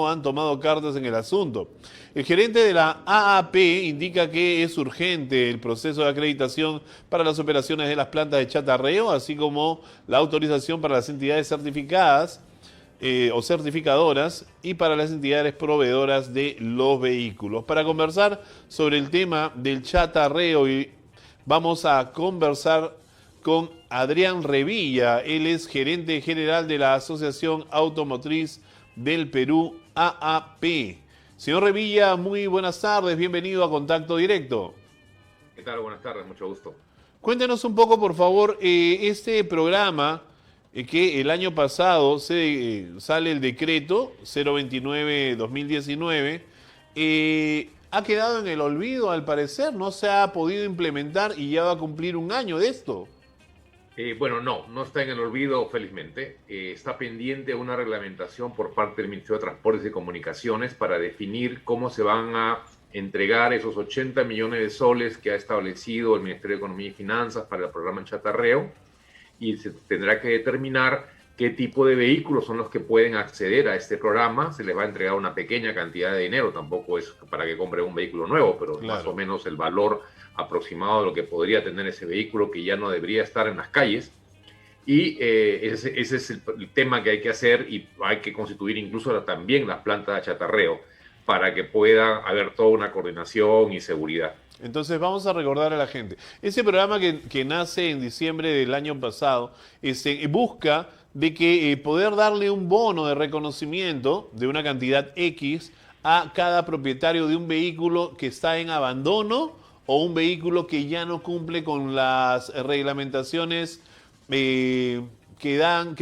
han tomado cartas en el asunto. El gerente de la AAP indica que es urgente el proceso de acreditación para las operaciones de las plantas de chatarreo, así como la autorización para las entidades certificadas o certificadoras y para las entidades proveedoras de los vehículos. Para conversar sobre el tema del chatarreo, vamos a conversar con Adrián Revilla. Él es gerente general de la Asociación Automotriz del Perú, AAP. Señor Revilla, muy buenas tardes, bienvenido a Contacto Directo. ¿Qué tal? Buenas tardes, mucho gusto. Cuéntenos un poco, por favor, este programa que el año pasado sale el decreto 029-2019, ha quedado en el olvido al parecer, no se ha podido implementar y ya va a cumplir un año de esto. Bueno, no está en el olvido, felizmente. Está pendiente una reglamentación por parte del Ministerio de Transportes y Comunicaciones para definir cómo se van a entregar esos 80 millones de soles que ha establecido el Ministerio de Economía y Finanzas para el programa en chatarreo, y se tendrá que determinar qué tipo de vehículos son los que pueden acceder a este programa. Se les va a entregar una pequeña cantidad de dinero, tampoco es para que compre un vehículo nuevo, pero Claro. más o menos el valor aproximado de lo que podría tener ese vehículo que ya no debería estar en las calles. Y ese es el tema que hay que hacer, y hay que constituir incluso también las plantas de chatarreo para que pueda haber toda una coordinación y seguridad. Entonces vamos a recordar a la gente. Ese programa que nace en diciembre del año pasado busca de que poder darle un bono de reconocimiento de una cantidad X a cada propietario de un vehículo que está en abandono o un vehículo que ya no cumple con las reglamentaciones que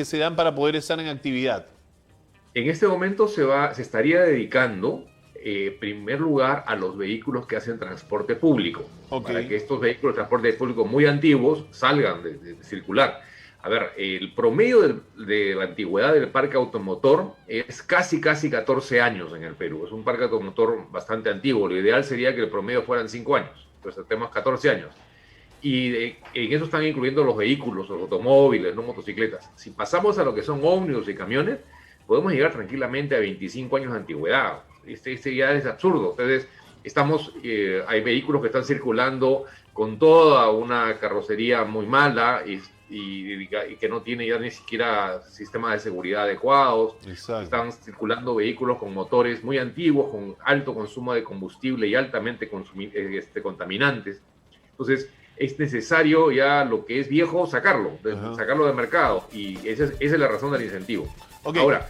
se dan para poder estar en actividad. En este momento se estaría dedicando, en primer lugar, a los vehículos que hacen transporte público, Okay. para que estos vehículos de transporte público muy antiguos salgan de circular. A ver, el promedio de la antigüedad del parque automotor es casi 14 años en el Perú. Es un parque automotor bastante antiguo. Lo ideal sería que el promedio fueran 5 años. Entonces tenemos 14 años. Y en eso están incluyendo los vehículos, los automóviles, no motocicletas. Si pasamos a lo que son ómnibus y camiones, podemos llegar tranquilamente a 25 años de antigüedad. Este ya es absurdo. Entonces, hay vehículos que están circulando con toda una carrocería muy mala y que no tiene ya ni siquiera sistemas de seguridad adecuados. Exacto. Están circulando vehículos con motores muy antiguos, con alto consumo de combustible y altamente contaminantes. Entonces, es necesario ya lo que es viejo sacarlo del mercado, y esa es la razón del incentivo. Okay. Ahora,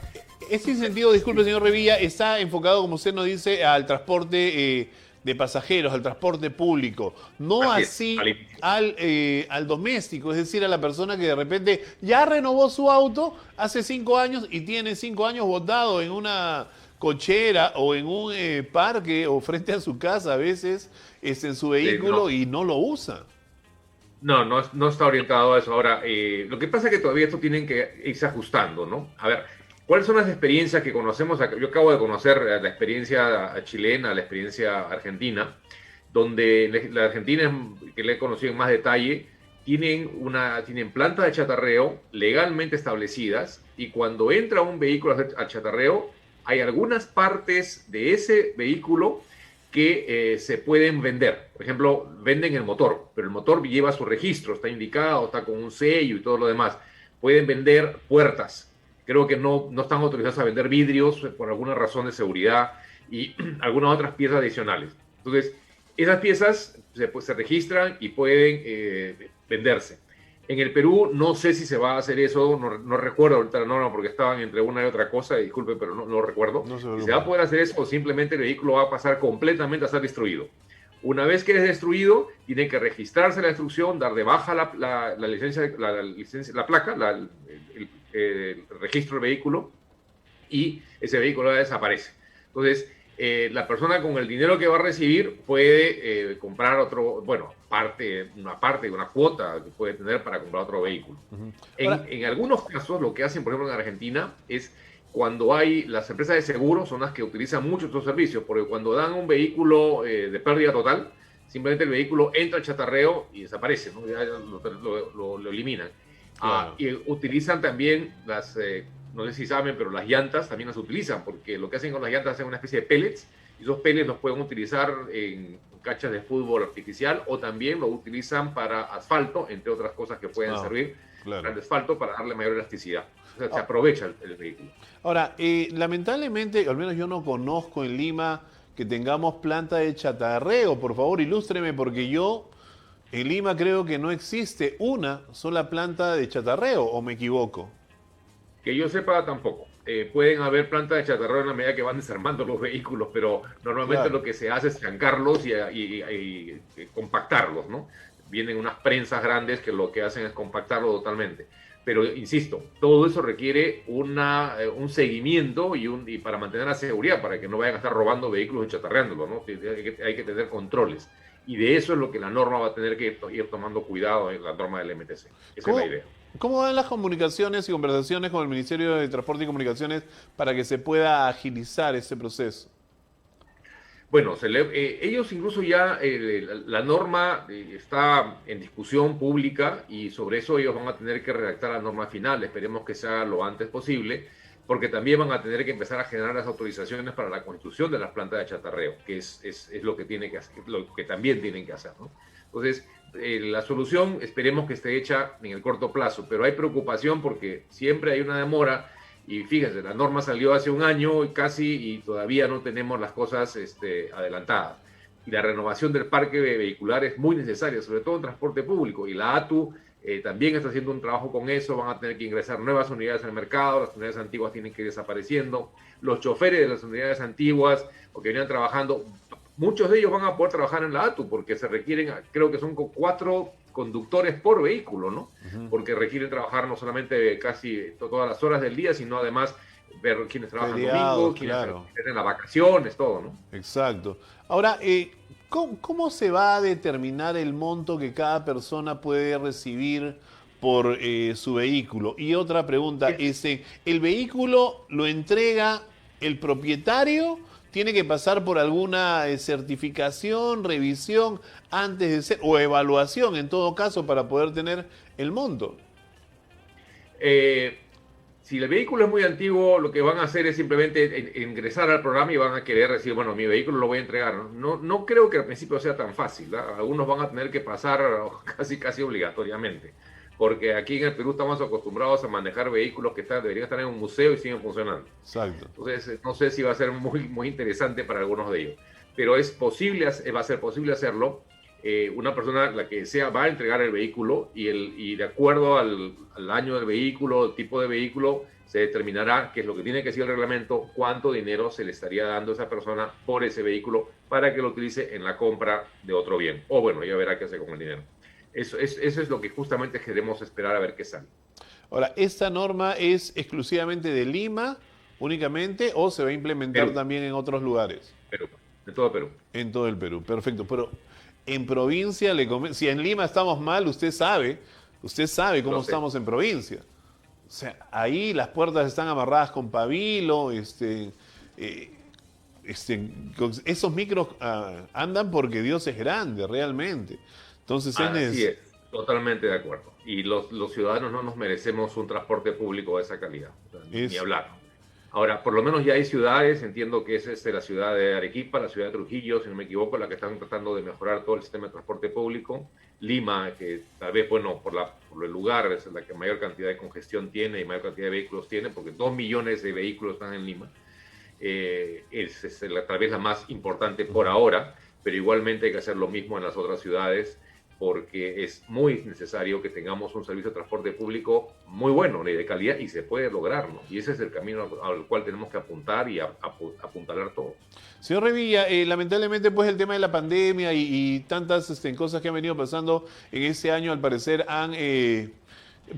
este incentivo, disculpe señor Revilla, está enfocado, como usted nos dice, al transporte de pasajeros, al transporte público, no así al doméstico, es decir, a la persona que de repente ya renovó su auto hace 5 años y tiene 5 años botado en una cochera o en un parque o frente a su casa a veces en su vehículo y no lo usa. No está orientado a eso. Ahora, lo que pasa es que todavía esto tienen que irse ajustando, ¿no? A ver, ¿cuáles son las experiencias que conocemos? Yo acabo de conocer la experiencia chilena, la experiencia argentina, donde la Argentina, que le he conocido en más detalle, tienen plantas de chatarreo legalmente establecidas, y cuando entra un vehículo al chatarreo, hay algunas partes de ese vehículo que se pueden vender. Por ejemplo, venden el motor, pero el motor lleva su registro, está indicado, está con un sello y todo lo demás. Pueden vender puertas. Creo que no están autorizados a vender vidrios por alguna razón de seguridad, y algunas otras piezas adicionales. Entonces, esas piezas se registran y pueden venderse. En el Perú no sé si se va a hacer eso, no recuerdo ahorita la norma porque estaban entre una y otra cosa, disculpe, pero no recuerdo. Si se va a poder hacer eso, o simplemente el vehículo va a pasar completamente a ser destruido. Una vez que es destruido, tiene que registrarse la destrucción, dar de baja la licencia, la placa, el registro del vehículo, y ese vehículo desaparece. Entonces, la persona con el dinero que va a recibir puede comprar una cuota que puede tener para comprar otro vehículo. En algunos casos, lo que hacen, por ejemplo, en Argentina, es cuando las empresas de seguros son las que utilizan mucho estos servicios, porque cuando dan un vehículo de pérdida total, simplemente el vehículo entra al chatarreo y desaparece, ¿no? Ya lo eliminan. Claro. Y utilizan también las no sé si saben, pero las llantas también las utilizan, porque lo que hacen con las llantas es una especie de pellets, y esos pellets los pueden utilizar en canchas de fútbol artificial o también lo utilizan para asfalto, entre otras cosas que pueden servir claro. para el asfalto para darle mayor elasticidad. O sea, se Ah, aprovecha el vehículo. ahora, lamentablemente, al menos yo no conozco en Lima que tengamos planta de chatarreo. Por favor, ilústreme, porque yo en Lima creo que no existe una sola planta de chatarreo, ¿o me equivoco? Que yo sepa, tampoco. Pueden haber plantas de chatarrero en la medida que van desarmando los vehículos, pero normalmente Claro. lo que se hace es trancarlos y compactarlos, ¿no? Vienen unas prensas grandes que lo que hacen es compactarlo totalmente. Pero insisto, todo eso requiere un seguimiento y para mantener la seguridad, para que no vayan a estar robando vehículos y chatarreándolos, ¿no? Hay que tener controles. Y de eso es lo que la norma va a tener que ir tomando cuidado en la norma del MTC. Esa es la ¿Cómo, idea. cómo van las comunicaciones y conversaciones con el Ministerio de Transporte y Comunicaciones para que se pueda agilizar ese proceso? Bueno, ellos incluso ya, la norma está en discusión pública y sobre eso ellos van a tener que redactar la norma final. Esperemos que sea lo antes posible, porque también van a tener que empezar a generar las autorizaciones para la construcción de las plantas de chatarreo, que es lo que tiene que hacer, lo que también tienen que hacer, ¿no? Entonces, la solución esperemos que esté hecha en el corto plazo, pero hay preocupación porque siempre hay una demora. Y fíjense, la norma salió hace un año casi y todavía no tenemos las cosas adelantadas. Y la renovación del parque vehicular es muy necesaria, sobre todo en transporte público. Y la ATU también está haciendo un trabajo con eso. Van a tener que ingresar nuevas unidades al mercado, las unidades antiguas tienen que ir desapareciendo. Los choferes de las unidades antiguas o que venían trabajando, muchos de ellos van a poder trabajar en la ATU porque se requieren, creo que son 4 conductores por vehículo, ¿no? Porque requieren trabajar no solamente casi todas las horas del día, sino además ver quiénes trabajan domingo, Feriados, quiénes claro. tienen las vacaciones, todo, ¿no? Exacto. Ahora, ¿cómo se va a determinar el monto que cada persona puede recibir por su vehículo? Y otra pregunta, ¿el vehículo lo entrega el propietario? ¿Tiene que pasar por alguna certificación, revisión antes de ser, o evaluación en todo caso para poder tener el monto? Eh, si el vehículo es muy antiguo, lo que van a hacer es simplemente ingresar al programa y van a querer decir, bueno, mi vehículo lo voy a entregar. No creo que al principio sea tan fácil, ¿verdad? Algunos van a tener que pasar casi obligatoriamente, porque aquí en el Perú estamos acostumbrados a manejar vehículos que deberían estar en un museo y siguen funcionando. Exacto. Entonces, no sé si va a ser muy interesante para algunos de ellos, pero va a ser posible hacerlo. Una persona, la que sea, va a entregar el vehículo y de acuerdo al año del vehículo, el tipo de vehículo, se determinará, qué es lo que tiene que decir el reglamento, cuánto dinero se le estaría dando a esa persona por ese vehículo para que lo utilice en la compra de otro bien. O bueno, ya verá qué hace con el dinero. Eso es lo que justamente queremos esperar a ver qué sale. Ahora, ¿esta norma es exclusivamente de Lima únicamente o se va a implementar Perú, también en otros lugares? Perú, de todo Perú. En todo el Perú, perfecto. Pero en provincia, si en Lima estamos mal, usted sabe Lo cómo sé. estamos en provincia. O sea, ahí las puertas están amarradas con pabilo, eh, esos micros andan porque Dios es grande, realmente. Entonces Así es, totalmente de acuerdo. Y los ciudadanos no nos merecemos un transporte público de esa calidad, o sea, ni es, hablar. Ahora, por lo menos ya hay ciudades, entiendo que es la ciudad de Arequipa, la ciudad de Trujillo, si no me equivoco, la que están tratando de mejorar todo el sistema de transporte público. Lima, que tal vez, bueno, por el lugar es la que mayor cantidad de congestión tiene y mayor cantidad de vehículos tiene, porque 2 millones de vehículos están en Lima. Tal vez la más importante por ahora, pero igualmente hay que hacer lo mismo en las otras ciudades porque es muy necesario que tengamos un servicio de transporte público muy bueno y de calidad y se puede lograr, ¿no? Y ese es el camino al cual tenemos que apuntar y apuntalar todos. Señor Revilla, lamentablemente pues el tema de la pandemia y tantas cosas que han venido pasando en ese año al parecer han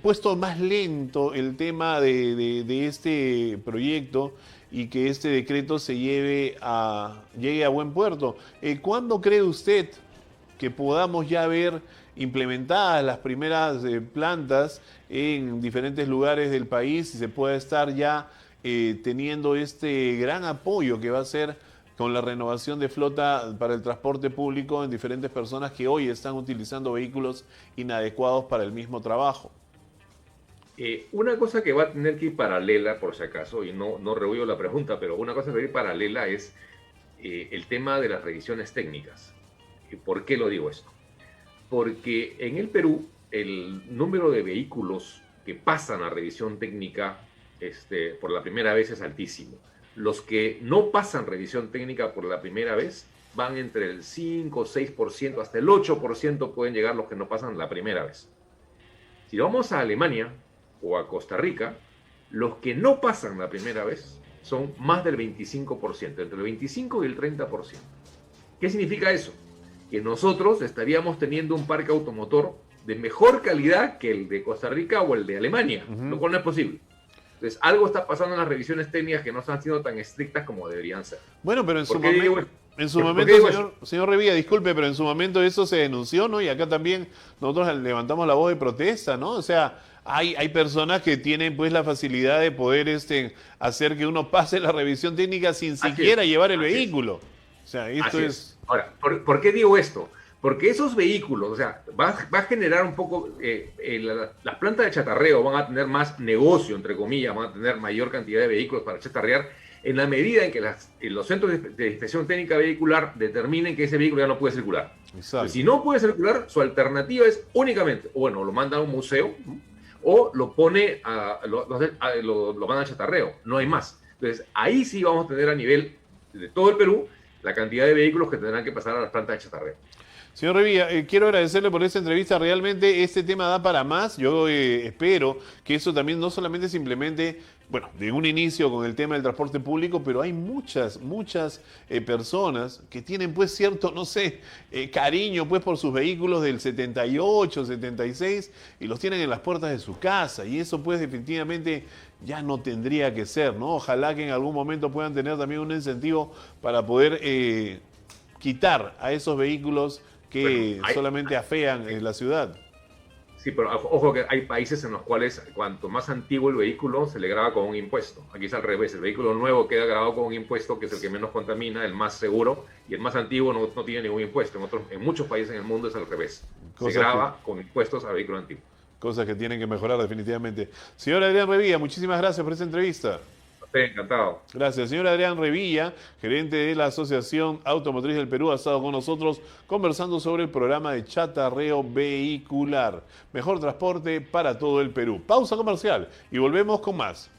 puesto más lento el tema de este proyecto y que este decreto llegue a buen puerto. ¿Cuándo cree usted que podamos ya ver implementadas las primeras plantas en diferentes lugares del país y se pueda estar ya teniendo este gran apoyo que va a ser con la renovación de flota para el transporte público en diferentes personas que hoy están utilizando vehículos inadecuados para el mismo trabajo? Una cosa que va a tener que ir paralela, por si acaso, y no rehuyo la pregunta, pero una cosa que va a ir paralela es el tema de las revisiones técnicas. ¿Por qué lo digo esto? Porque en el Perú el número de vehículos que pasan a revisión técnica por la primera vez es altísimo. Los que no pasan revisión técnica por la primera vez van entre el 5, 6%, hasta el 8% pueden llegar los que no pasan la primera vez. Si vamos a Alemania o a Costa Rica, los que no pasan la primera vez son más del 25%, entre el 25 y el 30%. ¿Qué significa eso? Que nosotros estaríamos teniendo un parque automotor de mejor calidad que el de Costa Rica o el de Alemania, lo cual no es posible. Entonces, algo está pasando en las revisiones técnicas que no están siendo tan estrictas como deberían ser. Bueno, pero en su momento, señor Revilla, disculpe, pero en su momento eso se denunció, ¿no? Y acá también nosotros levantamos la voz de protesta, ¿no? O sea, hay personas que tienen pues la facilidad de poder hacer que uno pase la revisión técnica sin siquiera llevar el vehículo. O sea, esto es... Ahora, ¿por qué digo esto? Porque esos vehículos, o sea, va a generar un poco, las plantas de chatarreo van a tener más negocio, entre comillas, van a tener mayor cantidad de vehículos para chatarrear, en la medida en que los centros de inspección técnica vehicular determinen que ese vehículo ya no puede circular. Entonces, si no puede circular, su alternativa es únicamente, bueno, lo manda a un museo o lo pone lo manda a chatarreo, no hay más. Entonces, ahí sí vamos a tener a nivel de todo el Perú la cantidad de vehículos que tendrán que pasar a las plantas de chatarreo. Señor Revilla, quiero agradecerle por esta entrevista. Realmente este tema da para más. Yo espero que eso también no solamente se implemente, bueno, de un inicio con el tema del transporte público, pero hay muchas personas que tienen pues cierto, no sé, cariño pues por sus vehículos del 78, 76 y los tienen en las puertas de su casa. Y eso pues definitivamente ya no tendría que ser, ¿no? Ojalá que en algún momento puedan tener también un incentivo para poder quitar a esos vehículos que solamente afean en la ciudad. Sí, pero ojo que hay países en los cuales cuanto más antiguo el vehículo se le graba con un impuesto. Aquí es al revés, el vehículo nuevo queda grabado con un impuesto que es el que menos contamina, el más seguro, y el más antiguo no tiene ningún impuesto. En muchos países en el mundo es al revés. Se graba con impuestos al vehículo antiguo. Cosas que tienen que mejorar definitivamente. Señor Adrián Revilla, muchísimas gracias por esta entrevista. Encantado. Gracias. Señor Adrián Revilla, gerente de la Asociación Automotriz del Perú, ha estado con nosotros conversando sobre el programa de chatarreo vehicular. Mejor transporte para todo el Perú. Pausa comercial y volvemos con más.